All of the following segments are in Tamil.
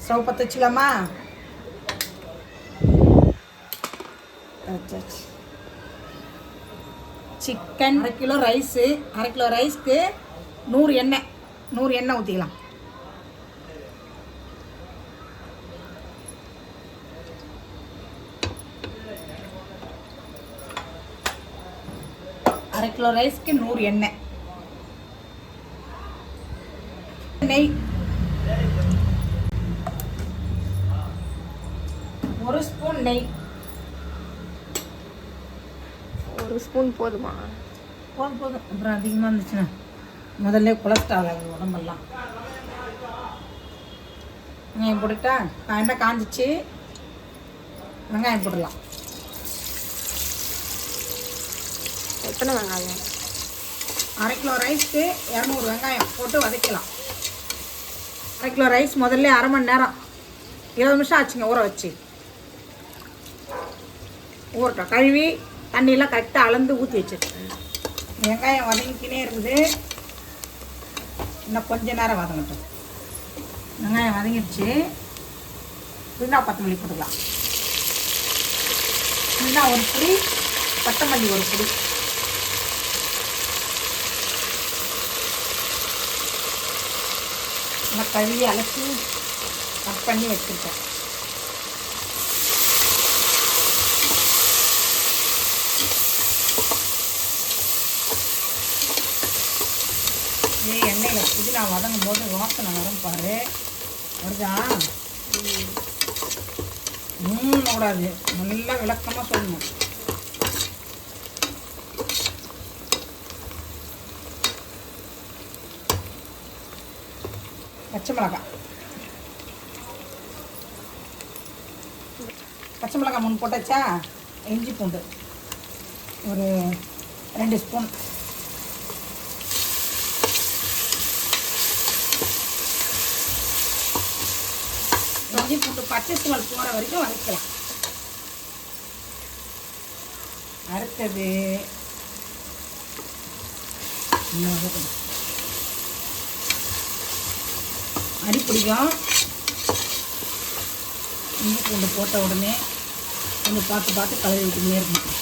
ஸ்டவ் பற்ற வச்சுக்கலாமா? சிக்கன் 1/2 கிலோ ரைஸு, 1/2 கிலோ ரைஸ்க்கு 100 எண்ணெய் ஊற்றிக்கலாம். அரை கிலோ ரைஸ்க்கு 100 எண்ணெய். நெய் 1 ஸ்பூன் நெய். 1 ஸ்பூன் போதுமா? போதும். அப்புறம் அதிகமாக இருந்துச்சுன்னா முதல்ல கொலஸ்ட்ரால் ஆகுது உடம்பெல்லாம். வெங்காயம் போட்டுட்டா எண்ணெய் காஞ்சிச்சு, வெங்காயம் போடலாம். எத்தனை வெங்காயம்? 1/2 கிலோ ரைஸ்க்கு 200 வெங்காயம் போட்டு வதக்கலாம். 1/2 கிலோ ரைஸ் முதல்ல 1/2 மணி நேரம் 20 நிமிஷம் ஆச்சுங்க ஊற வச்சு. ஊறட்டும். கழுவி தண்ணியெல்லாம் கரெக்டாக அளந்து ஊற்றி வச்சுருக்கேன். வெங்காயம் வதங்கிக்கினே இருக்குது, இன்னும் கொஞ்ச நேரம் வதங்கட்டும். வெங்காயம் வதங்கிடுச்சு. புதினா கொத்தமல்லி போட்டுக்கலாம். புதினா 1 புடி, கொத்தமல்லி 1 புடி. நான் கழுவி அலசி கட் பண்ணி வச்சுருக்கேன். எண்ணெயில் புதினா வதங்கும் போது வாசனை வரும் பாரு. வருதா? கூடாது, நல்லா விளக்கமாக சொல்லணும். பச்சை மிளகாய் 3 போட்டாச்சா? இஞ்சி பூண்டு ஒரு 2 ஸ்பூன். இஞ்சி பூண்டு பச்சை ஸ்மெல் போகிற வரைக்கும் வதக்கலாம். அடுத்தது அடி பிடிக்கும். இஞ்சி பூண்டு போட்ட உடனே கொஞ்சம் பார்த்து கலரி விட்டுனே இருக்கணும்.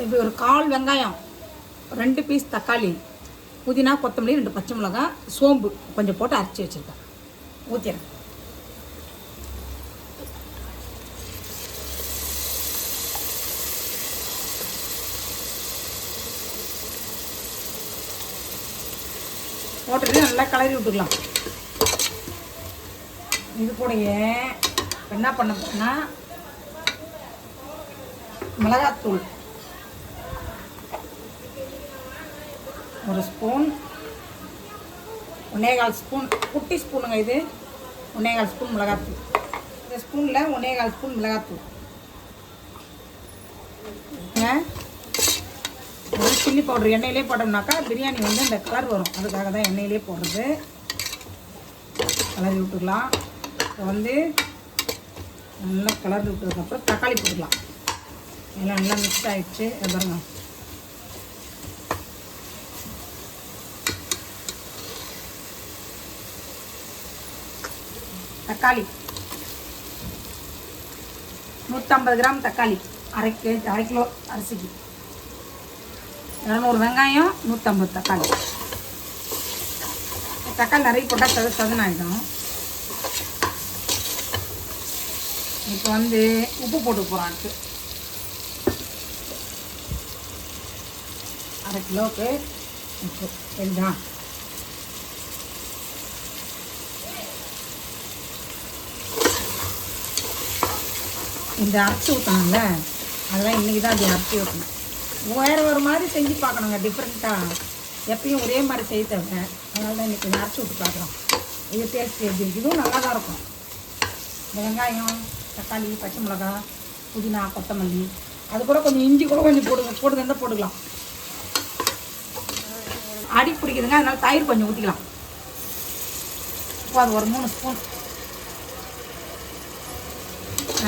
இது ஒரு 1/4 வெங்காயம், 2 பீஸ் தக்காளி, புதினா கொத்தமல்லி, 2 பச்சை மிளகாய், சோம்பு கொஞ்சம் போட்டு அரைச்சி வச்சுருக்கேன். ஊற்றிடுறேன். போட்டுட்டு நல்லா கலரி விட்டுக்கலாம். இது கூடயே என்ன பண்ண போனா மிளகாத்தூள் 1 ஸ்பூன், 1/4 ஸ்பூன், குட்டி ஸ்பூனுங்க இது. 1/4 ஸ்பூன் மிளகாத்தூள். இந்த ஸ்பூனில் 1/4 ஸ்பூன் மிளகாத்தூள். ஒரு சில்லி பவுடர் எண்ணெயிலே போட்டோம்னாக்கா பிரியாணி வந்து இந்த கலர் வரும். அதுக்காக தான் எண்ணெயிலே போடுறது. கலரி விட்டுக்கலாம். இப்போ வந்து நல்லா கலரி விட்டதுக்கப்புறம் தக்காளி போட்டுக்கலாம். எல்லாம் நல்லா மிக்ஸ் ஆகிடுச்சு. பாருங்க, தக்காளி 150 கிராம் தக்காளி, 1/2 கிலோ அரிசிக்கு. 200 வெங்காயம், 150 தக்காளி. தக்காளி நிறைய போட்டால் சதன் ஆகிடும். இப்போ வந்து உப்பு போட்டு போகிறோம். அடுத்து 1/2 கிலோவுக்கு உப்பு சரிதான். இந்த அரைச்சி ஊற்றணும்ல, அதெல்லாம் இன்றைக்கி தான் அப்படி அரைச்சி ஊற்றணும். வேறு ஒரு மாதிரி செஞ்சு பார்க்கணுங்க, டிஃப்ரெண்ட்டாக. எப்பயும் ஒரே மாதிரி செய்ய தவிர, அதனால தான் இன்றைக்கி அரைச்சி விட்டு பார்க்குறோம். இது டேஸ்ட் எப்படி இருக்குது? இதுவும் நல்லா தான் இருக்கும். இந்த வெங்காயம், தக்காளி, பச்சை மிளகா, புதினா, கொத்தமல்லி, அது கூட கொஞ்சம் இஞ்சி கூட கொஞ்சம் போடுதுன்னா போட்டுக்கலாம். அடி பிடிக்குதுங்க, அதனால் தயிர் கொஞ்சம் ஊற்றிக்கலாம். இப்போ அது ஒரு 3 ஸ்பூன்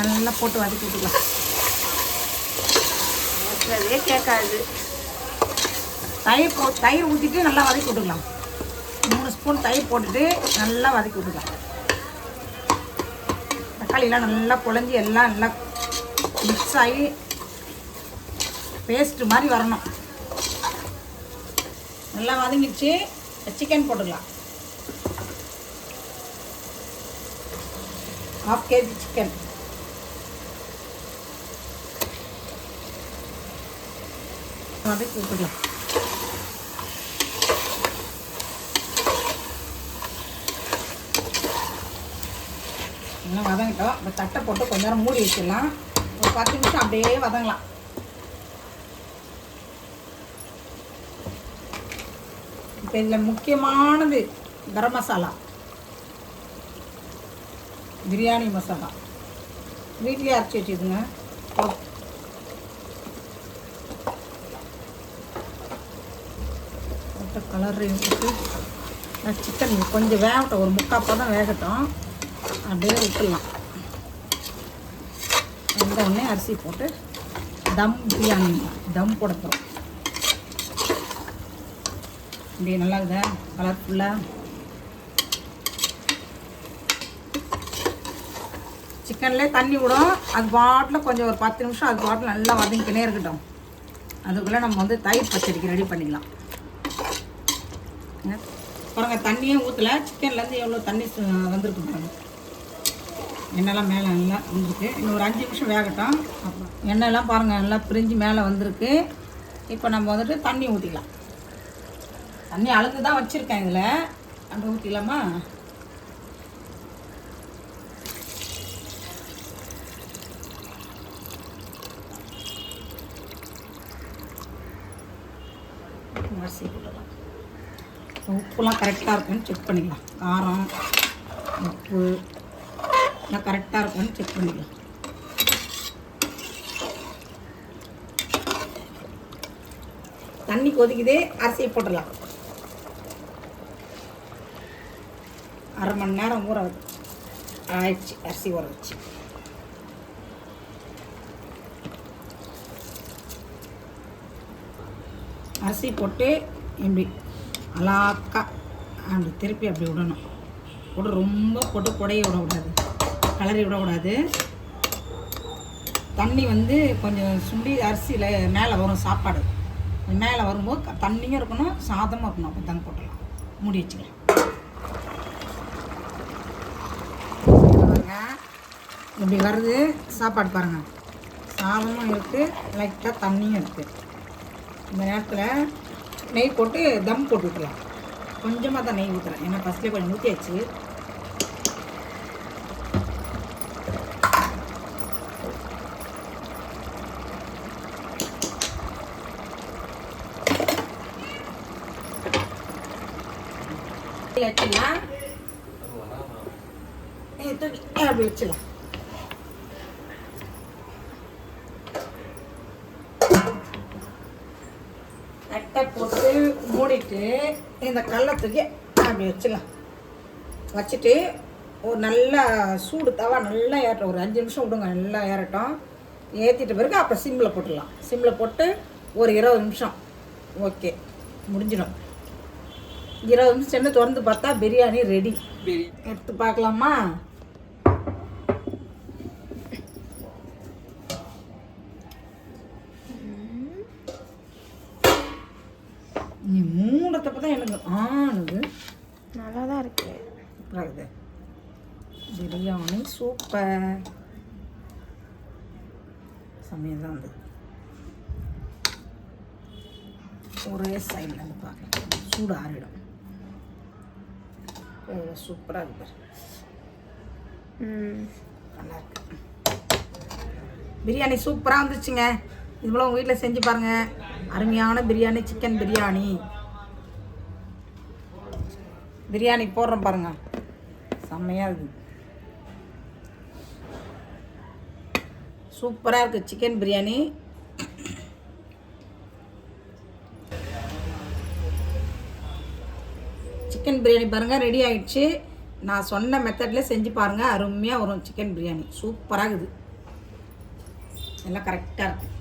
நல்லா போட்டு வதக்கி விட்டுக்கலாம். கேட்காது. தயிர் ஊற்றிட்டு நல்லா வதக்கி விட்டுக்கலாம். 3 ஸ்பூன் தயிர் போட்டுட்டு நல்லா வதக்கி விட்டுக்கலாம். தக்காளியெலாம் நல்லா குழஞ்சி எல்லாம் நல்லா மிக்ஸ் ஆகி பேஸ்ட்டு மாதிரி வரணும். நல்லா வதங்கிடுச்சு. சிக்கன் போட்டுக்கலாம். 1/2 kg சிக்கன். வதக்கி விட்டுக்கலாம். இன்னும் வதங்கிட்டோம். இப்போ தட்டை போட்டு கொஞ்ச நேரம் மூடி வச்சிடலாம். ஒரு 10 நிமிஷம் அப்படியே வதங்கலாம். இப்போ இதில் முக்கியமானது கரம் மசாலா, பிரியாணி மசாலா வீட்டிலே அரைச்சி வச்சுதுங்க. கலர் விட்டு சிக்கன் கொஞ்சம் வேகட்டும். ஒரு 3/4 பதம் வேகட்டும். அப்படியே விட்டுடலாம். உடனே அரிசி போட்டு தம் பிரியாணி தம் போட போகிறோம். இப்படி நல்லா இருக்குதா கலர்ஃபுல்லாக. சிக்கன்லேயே தண்ணி விடும். அது பாட்டில் கொஞ்சம் ஒரு 10 நிமிஷம் அது பாட்டில் நல்லா வதங்கிக்கினே இருக்கட்டும். அதுக்குள்ளே நம்ம வந்து தயிர் பச்சடிக்கு ரெடி பண்ணிக்கலாம். பாருங்கள், தண்ணியே ஊற்றலை. சிக்கன்லேருந்து எவ்வளோ தண்ணி வந்திருக்கு பாருங்கள். எண்ணெய்லாம் மேலே நல்லா வந்துருக்கு. இன்னும் ஒரு 5 நிமிஷம் வேகட்டும். அப்புறம் எண்ணெய்லாம் பாருங்கள் நல்லா பிரிஞ்சு மேலே வந்திருக்கு. இப்போ நம்ம வந்துட்டு தண்ணி ஊற்றிக்கலாம். தண்ணி அளந்து தான் வச்சுருக்கேன். இதில் அங்கே ஊற்றிக்கலாமா? அரிசி போட்டுடலாம். உப்புலாம் கரெக்டாக இருக்குன்னு செக் பண்ணிக்கலாம். காரம் உப்பு எல்லாம் கரெக்டாக இருக்குன்னு செக் பண்ணிக்கலாம். தண்ணி கொதிக்குது. அரிசியை போட்டுடலாம். 1/2 மணி நேரம் ஊற ஆயிடுச்சு. அரிசி ஊற வச்சு அரிசி போட்டு இப்படி அலாக்கா அப்படி திருப்பி அப்படி விடணும். போட்டு ரொம்ப போட்டு குடைய விடக்கூடாது, கலரி விடக்கூடாது. தண்ணி வந்து கொஞ்சம் சுண்டி அரிசியில் மேலே வரும். சாப்பாடு மேலே வரும்போது தண்ணியும் இருக்கணும், சாதமும் இருக்கணும். அப்போ தான் போட்டலாம். மூடி வச்சுக்கலாம். இப்படி வருது சாப்பாடு பாருங்கள். சாதமும் இருக்குது, லைட்டாக தண்ணியும் இருக்குது. இந்த நேரத்தில் நெய் போட்டு தம் போட்டு விட்டுலாம். கொஞ்சமாக தான் நெய் ஊற்றுறேன், ஏன்னா ஃபஸ்ட்லேயே கொஞ்சம் ஊற்றியாச்சு. வச்சுலாம் அப்படி வச்சிடலாம். தட்டை போட்டு மூடிட்டு இந்த கல்லத்துக்கு அப்படி வச்சிடலாம். வச்சுட்டு ஒரு நல்லா சூடு தவா நல்லா ஏறட்டும். ஒரு 5 நிமிஷம் விடுங்க, நல்லா ஏறட்டும். ஏற்றிட்ட பிறகு அப்புறம் சிம்மில் போட்டுடலாம். சிம்மில் போட்டு ஒரு 20 நிமிஷம் ஓகே முடிஞ்சிடும். 20 நிமிஷம் சென்று திறந்து பார்த்தா பிரியாணி ரெடி. எடுத்து பார்க்கலாமா? நீ மூடத்தப்ப தான் எனக்கு ஆனது. நல்லா தான் இருக்கு. சூப்பராகுது பிரியாணி. சூப்பர் சமையல் தான் வந்து ஒரே சைடில் இருந்து பார்க்கலாம். சூடு ஆறிடும். சூப்பராக இருக்கு. நல்லா இருக்கு. பிரியாணி சூப்பராக வந்துச்சுங்க. இது போல் உங்கள் வீட்டில் செஞ்சு பாருங்கள். அருமையான பிரியாணி, சிக்கன் பிரியாணி. பிரியாணி போடுறோம் பாருங்கள், செம்மையாக இருக்குது. சூப்பராக இருக்குது சிக்கன் பிரியாணி. சிக்கன் பிரியாணி பாருங்கள் ரெடி ஆகிடுச்சு. நான் சொன்ன மெத்தடில் செஞ்சு பாருங்கள், அருமையாக வரும் சிக்கன் பிரியாணி. சூப்பராக இருக்குது, எல்லாம் கரெக்டாக இருக்குது.